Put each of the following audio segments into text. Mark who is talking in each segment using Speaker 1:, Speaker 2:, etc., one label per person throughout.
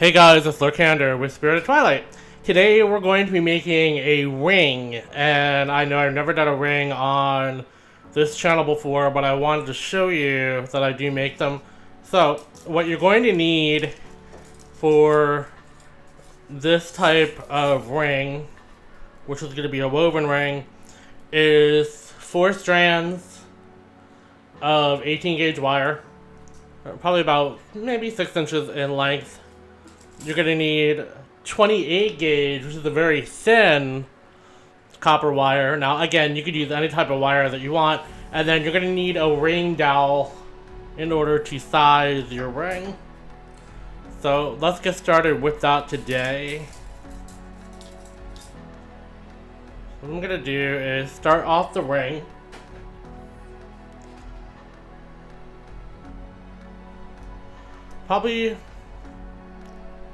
Speaker 1: Hey guys, it's Lorcander with Spirit of Twilight. Today we're going to be making a ring, and I know I've never done a ring on this channel before, but I wanted to show you that I do make them. So, what you're going to need for this type of ring, which is going to be a woven ring, is 4 strands of 18 gauge wire, probably about maybe 6 inches in length. You're going to need 28 gauge, which is a very thin copper wire. Now, again, you could use any type of wire that you want. And then you're going to need a ring dowel in order to size your ring. So, let's get started with that today. What I'm going to do is start off the ring. Probably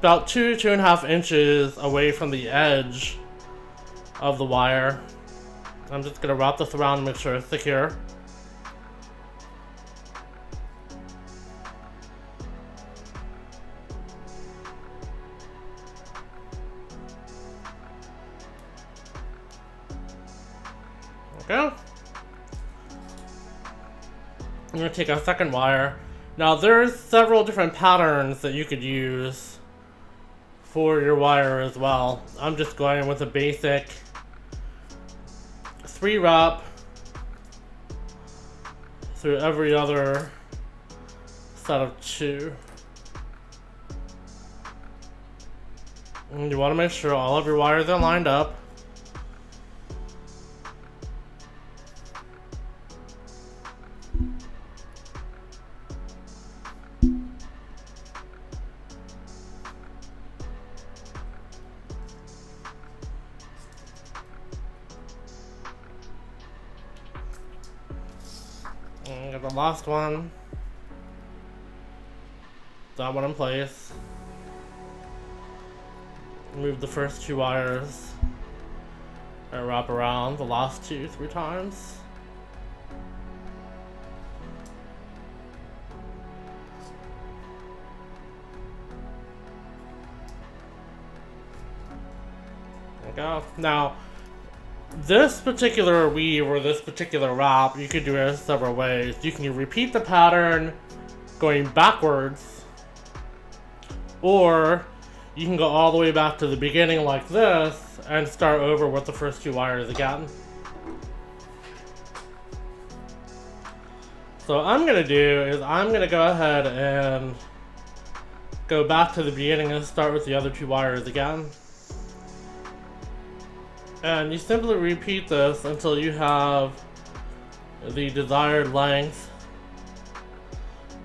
Speaker 1: about 2.5 inches away from the edge of the wire. I'm just going to wrap this around and make sure it's secure. Okay. I'm going to take a second wire. Now there's several different patterns that you could use for your wire as well. I'm just going with a basic 3 wrap through every other set of 2. And you want to make sure all of your wires are lined up. And get the last one. That one in place. Move the first 2 wires and wrap around the last 2 3 times. There we go. Now, this particular weave or this particular wrap, you could do it several ways. You can repeat the pattern going backwards, or you can go all the way back to the beginning like this and start over with the first 2 wires again. So what I'm going to do is I'm going to go ahead and go back to the beginning and start with the other 2 wires again. And you simply repeat this until you have the desired length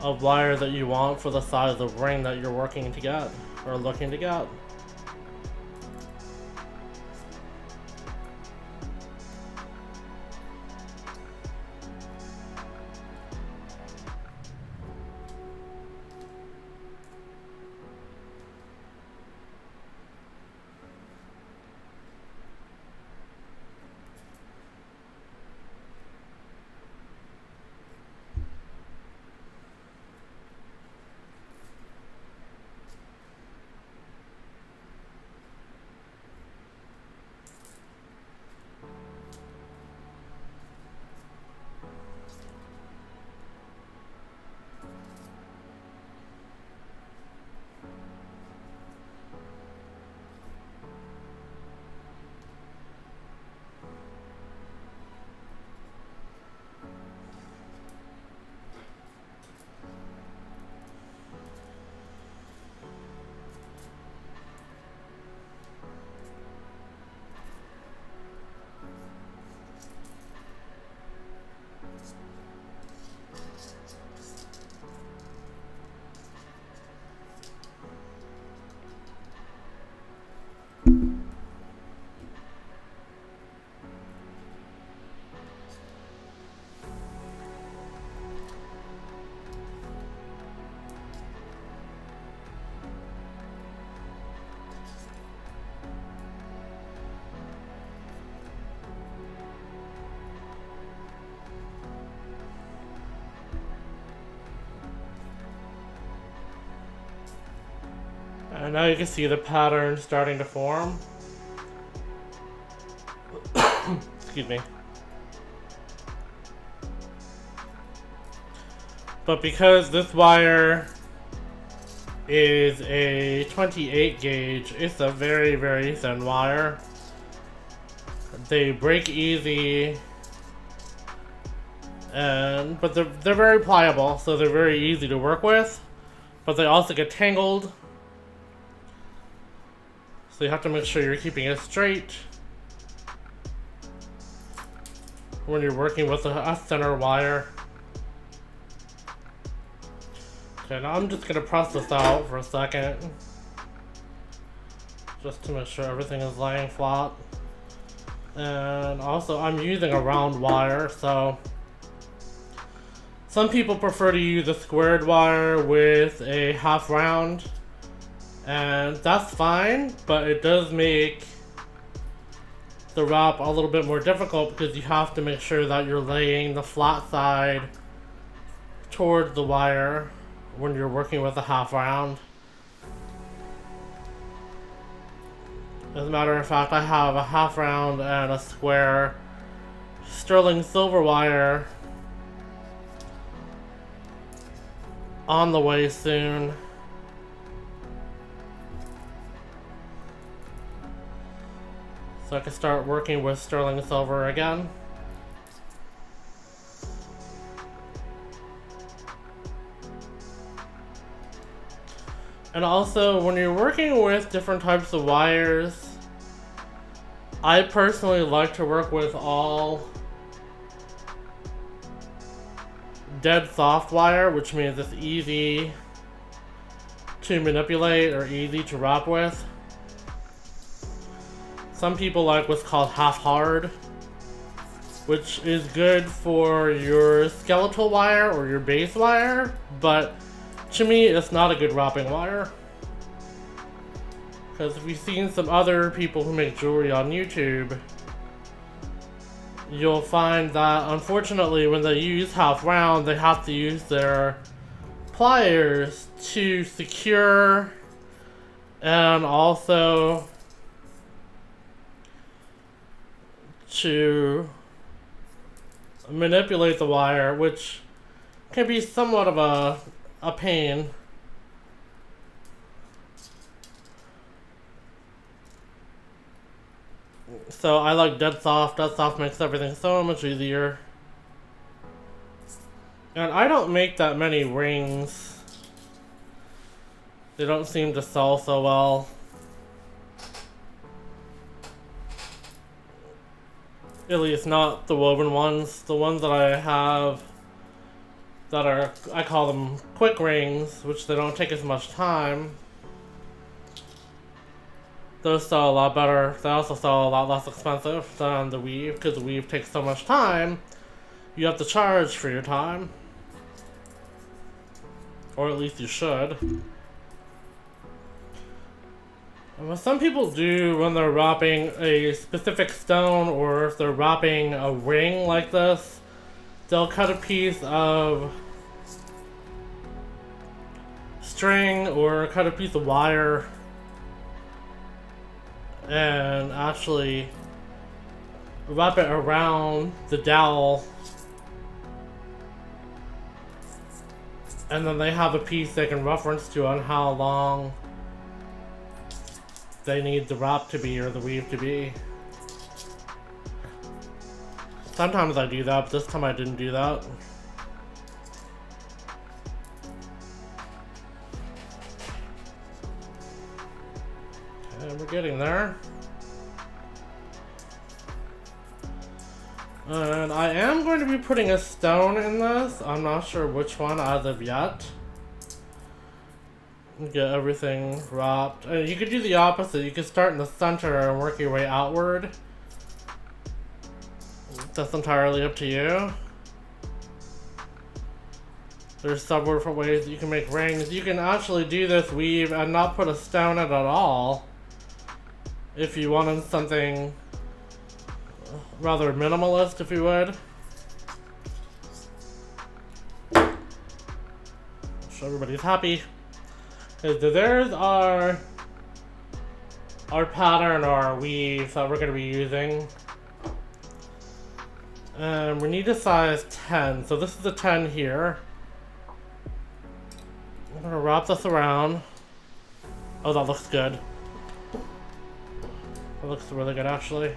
Speaker 1: of wire that you want for the size of ring that you're working to get, or looking to get. And now you can see the pattern starting to form. Excuse me. But because this wire is a 28 gauge, it's a very, very thin wire. They break easy, but they're very pliable, so they're very easy to work with. But they also get tangled, so you have to make sure you're keeping it straight when you're working with a thinner wire. Okay, now I'm just gonna press this out for a second, just to make sure everything is laying flat. And also, I'm using a round wire, so some people prefer to use a squared wire with a half round, and that's fine, but it does make the wrap a little bit more difficult because you have to make sure that you're laying the flat side towards the wire when you're working with a half round. As a matter of fact, I have a half round and a square sterling silver wire on the way soon. So I can start working with sterling silver again. And also, when you're working with different types of wires, I personally like to work with all dead soft wire, which means it's easy to manipulate or easy to wrap with. Some people like what's called half hard, which is good for your skeletal wire or your base wire, but to me, it's not a good wrapping wire. Because if you've seen some other people who make jewelry on YouTube, you'll find that unfortunately when they use half round, they have to use their pliers to secure and also to manipulate the wire, which can be somewhat of a pain. So I like dead soft. Dead soft makes everything so much easier. And I don't make that many rings. They don't seem to sell so well. At least not the woven ones. The ones that I have that are, I call them quick rings, which they don't take as much time. Those sell a lot better. They also sell a lot less expensive than the weave, because the weave takes so much time, you have to charge for your time. Or at least you should. And what some people do when they're wrapping a specific stone, or if they're wrapping a ring like this, they'll cut a piece of string or cut a piece of wire and actually wrap it around the dowel, and then they have a piece they can reference to on how long they need the wrap to be or the weave to be. Sometimes I do that, but this time I didn't do that. Okay, we're getting there. And I am going to be putting a stone in this. I'm not sure which one as of yet. Get everything wrapped. You could do the opposite. You could start in the center and work your way outward. That's entirely up to you. There's several different ways that you can make rings. You can actually do this weave and not put a stone in it at all, if you wanted something rather minimalist, if you would. So everybody's happy. Because theirs are our pattern or our weave that we're going to be using. And we need a size 10, so this is a 10 here. I'm going to wrap this around. Oh, that looks good. That looks really good, actually.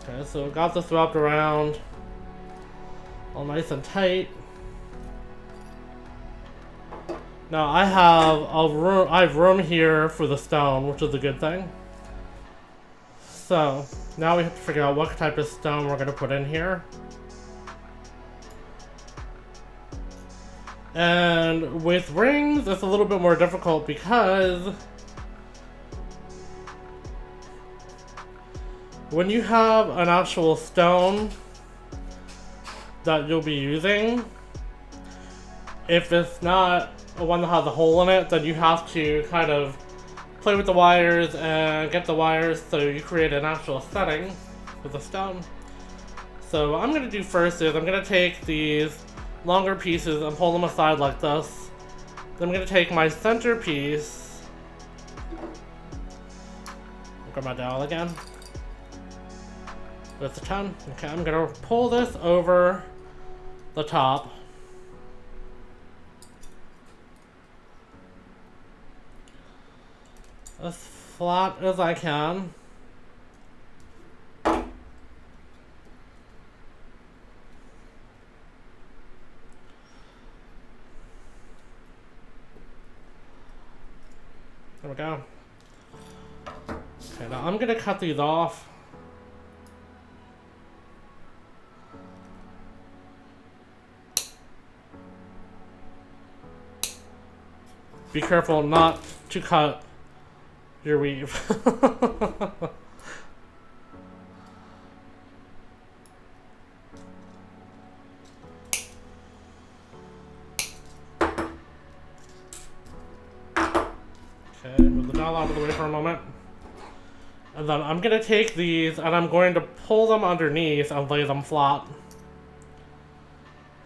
Speaker 1: Okay, so got this wrapped around. All nice and tight. Now I have room here for the stone, which is a good thing. So now we have to figure out what type of stone we're going to put in here. And with rings, it's a little bit more difficult because when you have an actual stone that you'll be using, if it's not one that has a hole in it, then you have to kind of play with the wires and get the wires so you create an actual setting with the stone. So what I'm going to do first is I'm going to take these longer pieces and pull them aside like this. Then I'm going to take my center piece, grab my dowel again, with the 10. Okay, I'm going to pull this over the top. As flat as I can. There we go. Okay, now I'm gonna cut these off. Be careful not to cut your weave. Okay, move the dowel out of the way for a moment. And then I'm going to take these and I'm going to pull them underneath and lay them flat.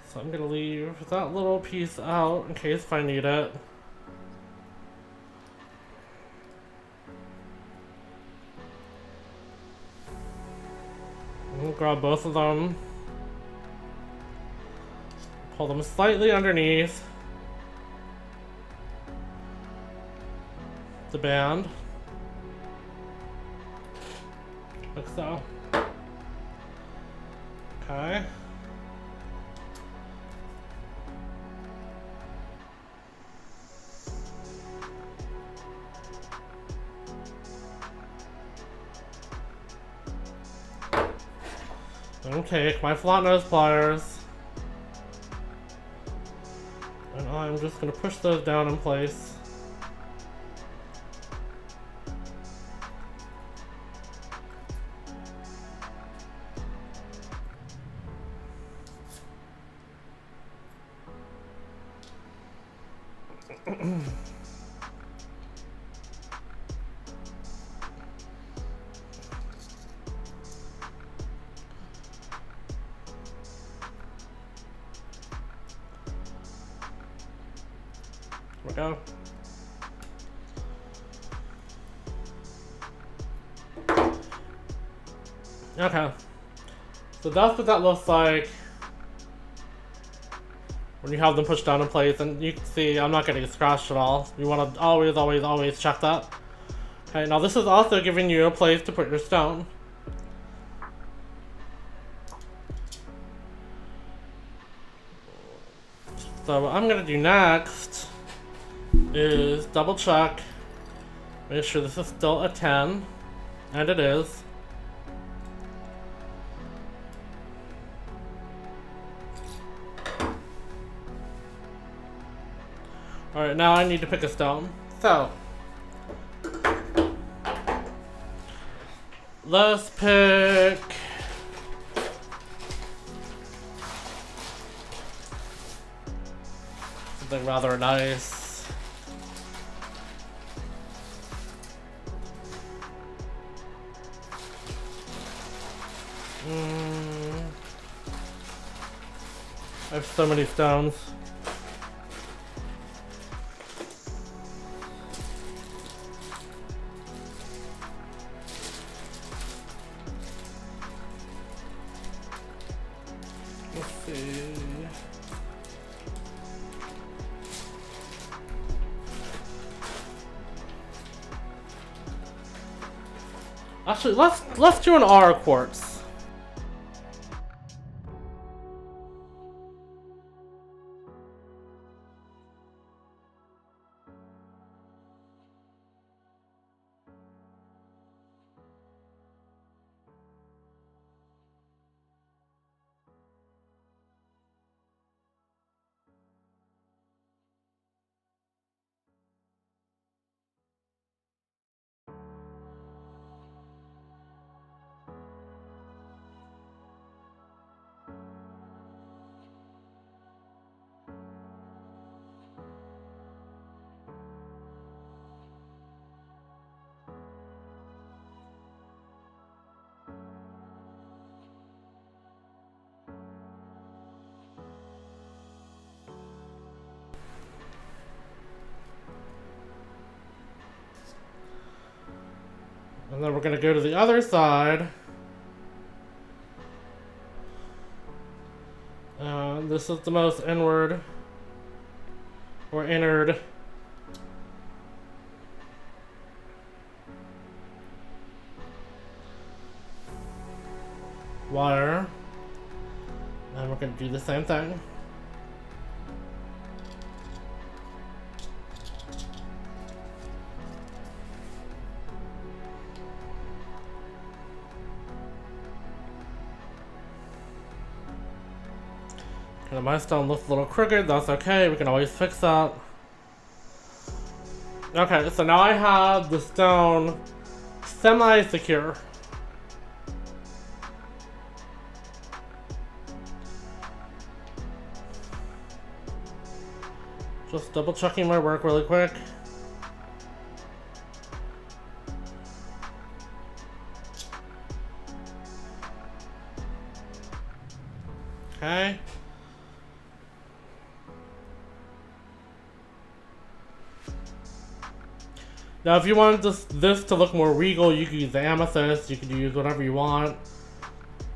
Speaker 1: So I'm going to leave that little piece out in case I need it. We'll grab both of them. Pull them slightly underneath the band. Like so. Okay. I'm gonna take my flat nose pliers and I'm just gonna push those down in place. There we go. Okay. So that's what that looks like when you have them pushed down in place, and you can see I'm not getting scratched at all. You want to always check that. Okay, now this is also giving you a place to put your stone. So what I'm gonna do next is double check, make sure this is still a 10, and it is. Alright, now I need to pick a stone. So, let's pick something rather nice. I have so many stones. see. Actually, let's do an Aura Quartz. And then we're going to go to the other side. This is the most inward or innard wire. And we're going to do the same thing. And my stone looks a little crooked, that's okay, we can always fix that. Okay, so now I have the stone semi-secure. Just double checking my work really quick. Okay. Now if you want this to look more regal, you can use the amethyst, you can use whatever you want.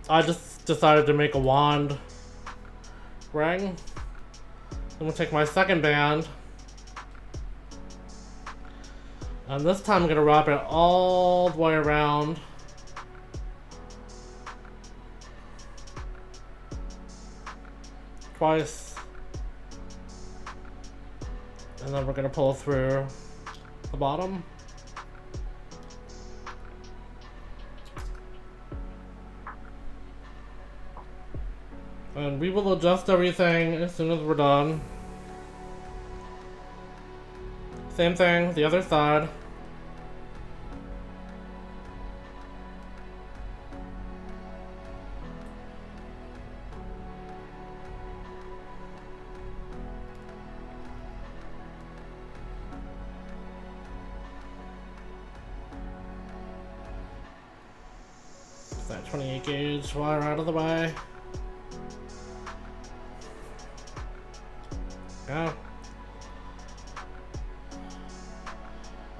Speaker 1: I just decided to make a wand ring. I'm gonna take my second band. And this time I'm gonna wrap it all the way around. Twice. And then we're gonna pull through the bottom. And we will adjust everything as soon as we're done. Same thing, the other side. That 28 gauge wire out of the way. Go.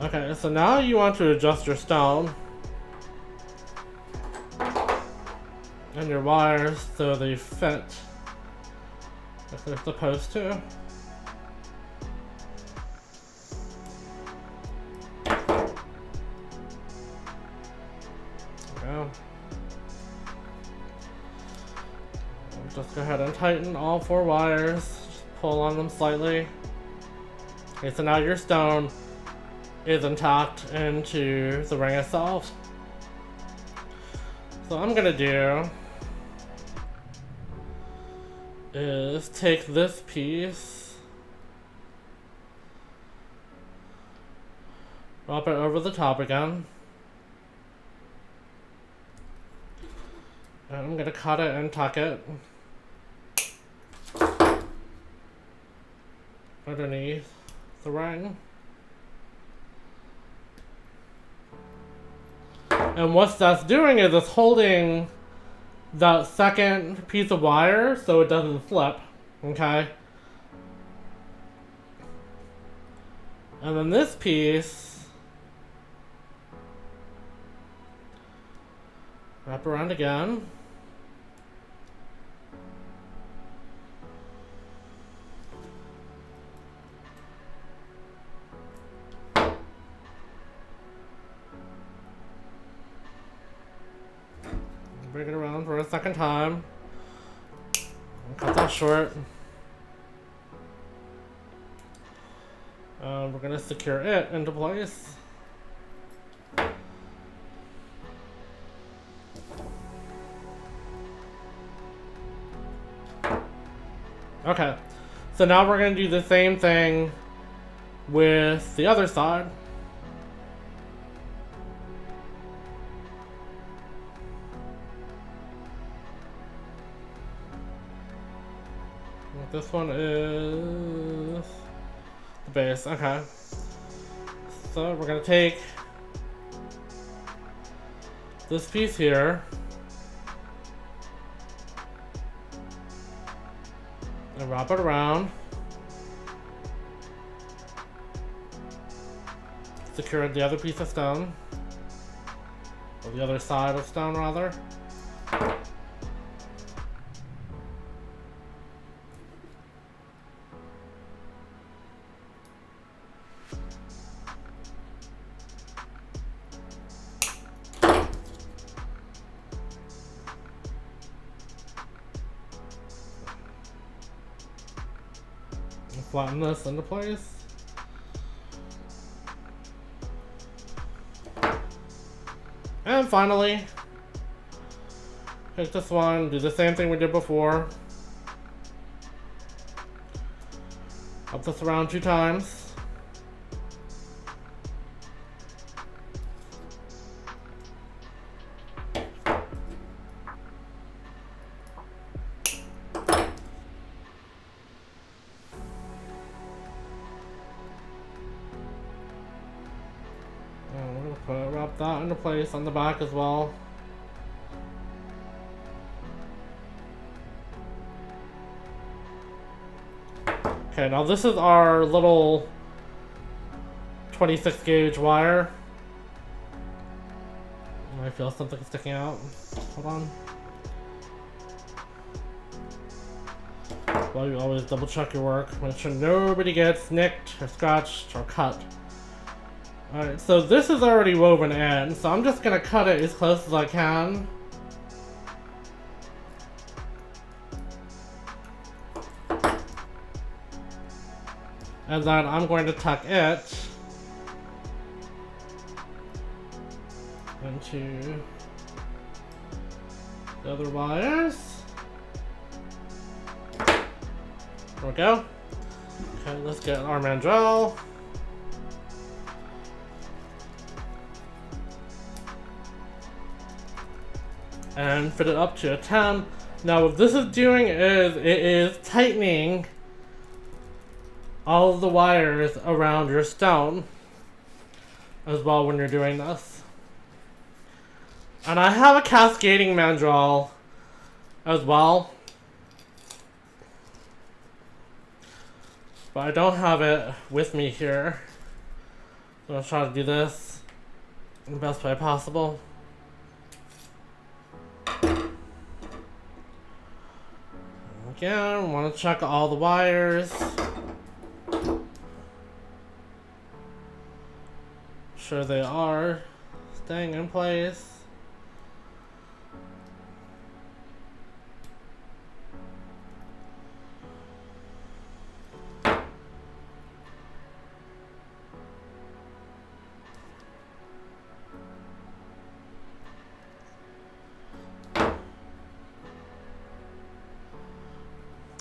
Speaker 1: Okay, so now you want to adjust your stone and your wires so they fit like they're supposed to. Go. Just go ahead and tighten all 4 wires. Just pull on them slightly. Okay, so now your stone is intact into the ring itself. So what I'm gonna do is take this piece, wrap it over the top again, and I'm gonna cut it and tuck it underneath the ring. And what that's doing is it's holding that second piece of wire so it doesn't slip, okay? And then this piece, wrap around again. bring it around for a second time. Cut that short. We're gonna secure it into place. Okay, so now we're gonna do the same thing with the other side. This one is the base. Okay, so we're gonna take this piece here and wrap it around, secure the other piece of stone, or the other side of stone rather. Flatten this into place. And finally, take this one, do the same thing we did before. Up this around 2 times. Wrap that into place on the back as well. Okay, now this is our little 26 gauge wire. I feel something sticking out. Hold on. Well, you always double check your work. Make sure nobody gets nicked or scratched or cut. Alright, so this is already woven in, so I'm just gonna cut it as close as I can. And then I'm going to tuck it into the other wires. There we go. Okay, let's get our mandrel. And fit it up to a 10. Now what this is doing is it is tightening all of the wires around your stone as well when you're doing this. And I have a cascading mandrel as well, but I don't have it with me here. So I'll try to do this in the best way possible. Again, want to check all the wires. Sure they are staying in place.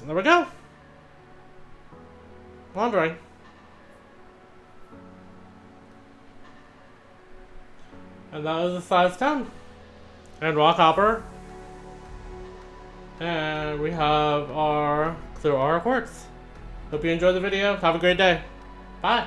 Speaker 1: There we go. Laundering. And that was a size 10. And raw copper. And we have our clear Aura Quartz. Hope you enjoyed the video. Have a great day. Bye.